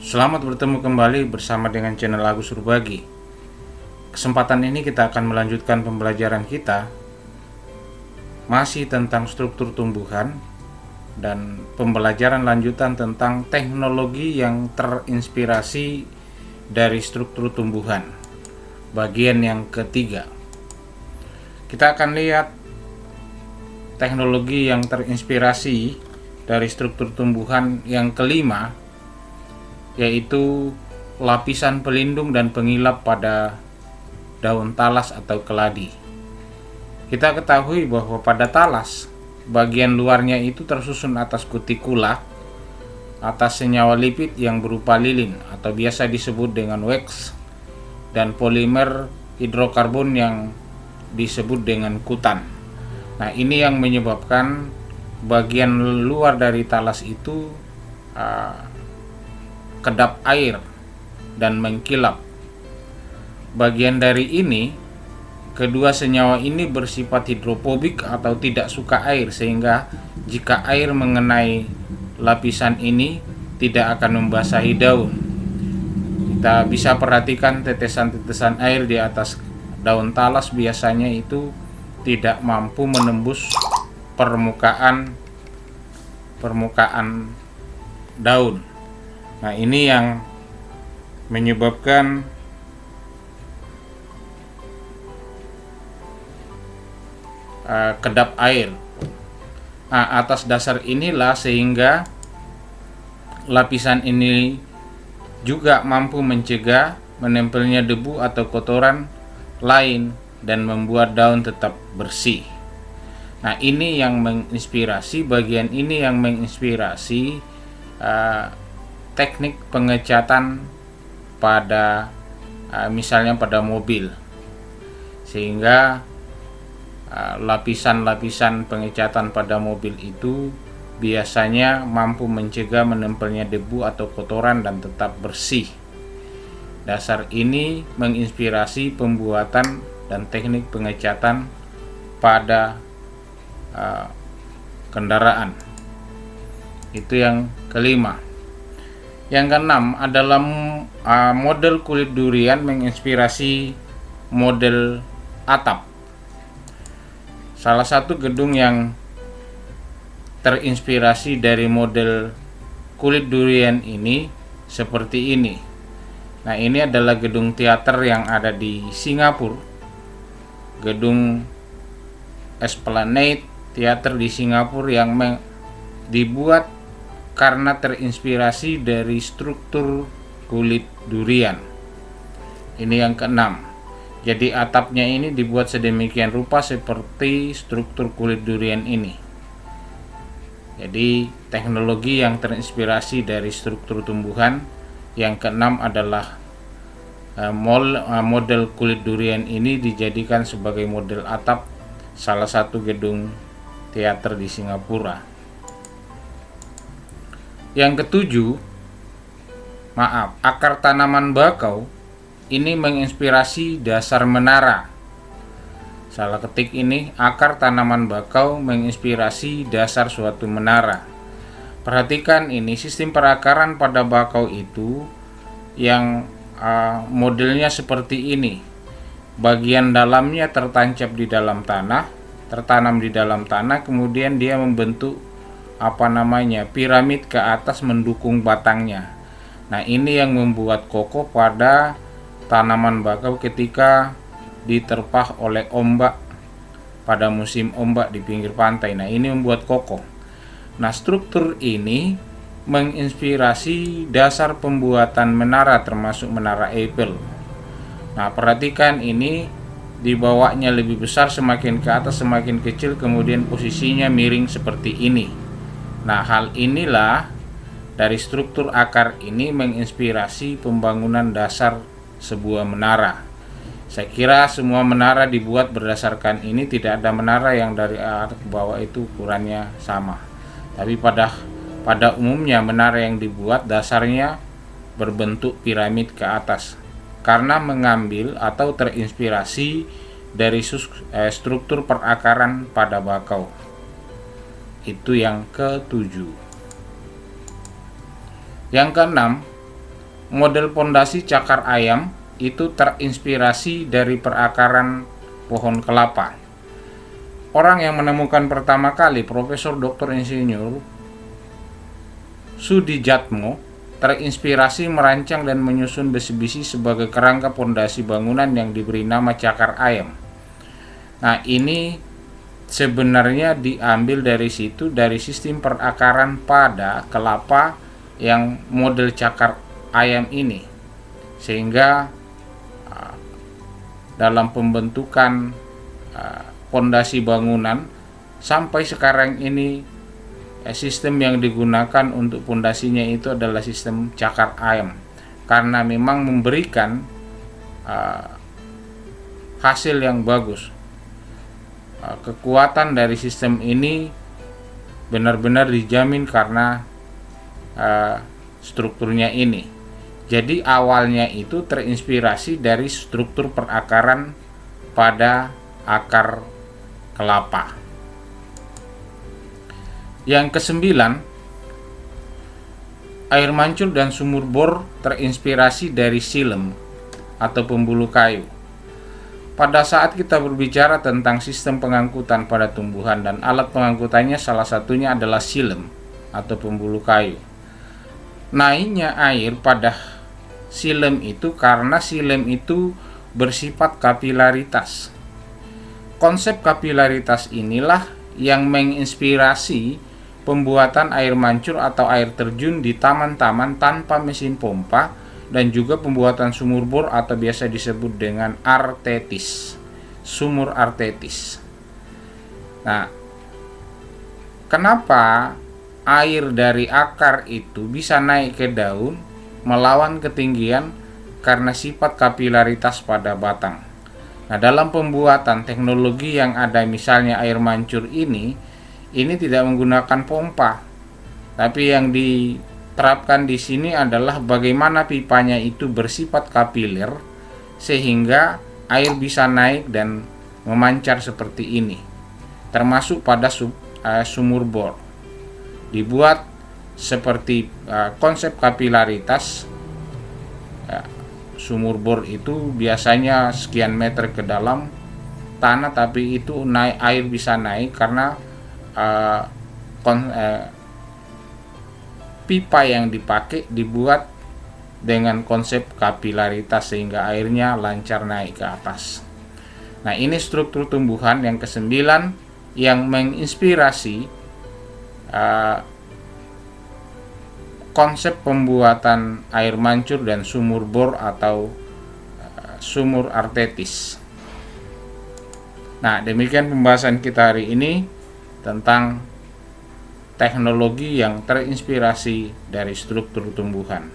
Selamat bertemu kembali bersama dengan channel Agus Surbagi. Kesempatan ini kita akan melanjutkan pembelajaran kita masih tentang struktur tumbuhan dan pembelajaran lanjutan tentang teknologi yang terinspirasi dari struktur tumbuhan. Bagian yang ketiga. Kita akan lihat teknologi yang terinspirasi dari struktur tumbuhan yang kelima, yaitu lapisan pelindung dan pengilap pada daun talas atau keladi. Kita ketahui bahwa pada talas, bagian luarnya itu tersusun atas kutikula, atas senyawa lipid yang berupa lilin atau biasa disebut dengan wax, dan polimer hidrokarbon yang disebut dengan kutan. Nah, ini yang menyebabkan bagian luar dari talas itu kedap air dan mengkilap. Bagian dari ini, kedua senyawa ini bersifat hidrofobik atau tidak suka air, sehingga jika air mengenai lapisan ini tidak akan membasahi daun. Kita bisa perhatikan tetesan-tetesan air di atas daun talas biasanya itu tidak mampu menembus permukaan daun. Nah, ini yang menyebabkan kedap air. Nah, atas dasar inilah sehingga lapisan ini juga mampu mencegah menempelnya debu atau kotoran lain dan membuat daun tetap bersih. Nah, ini yang menginspirasi, bagian ini yang menginspirasi teknik pengecatan pada misalnya pada mobil, sehingga lapisan-lapisan pengecatan pada mobil itu biasanya mampu mencegah menempelnya debu atau kotoran dan tetap bersih. Dasar ini menginspirasi pembuatan dan teknik pengecatan pada kendaraan. Itu yang kelima. Yang keenam adalah model kulit durian menginspirasi model atap. Salah satu gedung yang terinspirasi dari model kulit durian ini seperti ini. Nah, ini adalah gedung teater yang ada di Singapura. Gedung Esplanade Theater di Singapura yang dibuat karena terinspirasi dari struktur kulit durian. Ini yang keenam. Jadi atapnya ini dibuat sedemikian rupa seperti struktur kulit durian ini. Jadi teknologi yang terinspirasi dari struktur tumbuhan. Yang keenam adalah model kulit durian ini dijadikan sebagai model atap salah satu gedung teater di Singapura. Yang ketujuh, akar tanaman bakau ini menginspirasi dasar menara. Salah ketik ini, akar tanaman bakau menginspirasi dasar suatu menara. Perhatikan ini, sistem perakaran pada bakau itu yang modelnya seperti ini. Bagian dalamnya tertancap di dalam tanah, tertanam di dalam tanah, kemudian dia membentuk piramid ke atas mendukung batangnya. Nah, ini yang membuat kokoh pada tanaman bakau ketika diterpah oleh ombak pada musim ombak di pinggir pantai. Nah, ini membuat kokoh. Nah, struktur ini menginspirasi dasar pembuatan menara termasuk menara Eiffel. Nah, perhatikan ini, dibawanya lebih besar, semakin ke atas semakin kecil, kemudian posisinya miring seperti ini. Nah, hal inilah dari struktur akar ini menginspirasi pembangunan dasar sebuah menara. Saya kira semua menara dibuat berdasarkan ini, tidak ada menara yang dari atas ke bawah itu ukurannya sama. Tapi pada umumnya menara yang dibuat dasarnya berbentuk piramid ke atas karena mengambil atau terinspirasi dari struktur perakaran pada bakau. Itu yang ketujuh. Yang keenam, model pondasi cakar ayam itu terinspirasi dari perakaran pohon kelapa. Orang yang menemukan pertama kali, Profesor Dr. Insinyur Sudijatmo, terinspirasi merancang dan menyusun besi-besi sebagai kerangka pondasi bangunan yang diberi nama cakar ayam. Nah, ini sebenarnya diambil dari situ, dari sistem perakaran pada kelapa yang model cakar ayam ini, sehingga dalam pembentukan pondasi bangunan sampai sekarang ini sistem yang digunakan untuk pondasinya itu adalah sistem cakar ayam, karena memang memberikan hasil yang bagus. Kekuatan dari sistem ini benar-benar dijamin karena strukturnya ini. Jadi awalnya itu terinspirasi dari struktur perakaran pada akar kelapa. Yang kesembilan, air mancur dan sumur bor terinspirasi dari silem atau pembuluh kayu. Pada saat kita berbicara tentang sistem pengangkutan pada tumbuhan dan alat pengangkutannya, salah satunya adalah silem atau pembuluh kayu. Naiknya air pada silem itu karena silem itu bersifat kapilaritas. Konsep kapilaritas inilah yang menginspirasi pembuatan air mancur atau air terjun di taman-taman tanpa mesin pompa, dan juga pembuatan sumur bor atau biasa disebut dengan artetis, sumur artetis. Nah, kenapa air dari akar itu bisa naik ke daun melawan ketinggian? Karena sifat kapilaritas pada batang. Nah, dalam pembuatan teknologi yang ada, misalnya air mancur ini tidak menggunakan pompa, tapi yang diterapkan di sini adalah bagaimana pipanya itu bersifat kapiler sehingga air bisa naik dan memancar seperti ini. Termasuk pada sumur bor dibuat seperti konsep kapilaritas. Sumur bor itu biasanya sekian meter ke dalam tanah, tapi itu air bisa naik karena pipa yang dipakai dibuat dengan konsep kapilaritas sehingga airnya lancar naik ke atas. Nah, ini struktur tumbuhan yang kesembilan yang menginspirasi konsep pembuatan air mancur dan sumur bor atau sumur artetis. Nah, demikian pembahasan kita hari ini tentang teknologi yang terinspirasi dari struktur tumbuhan.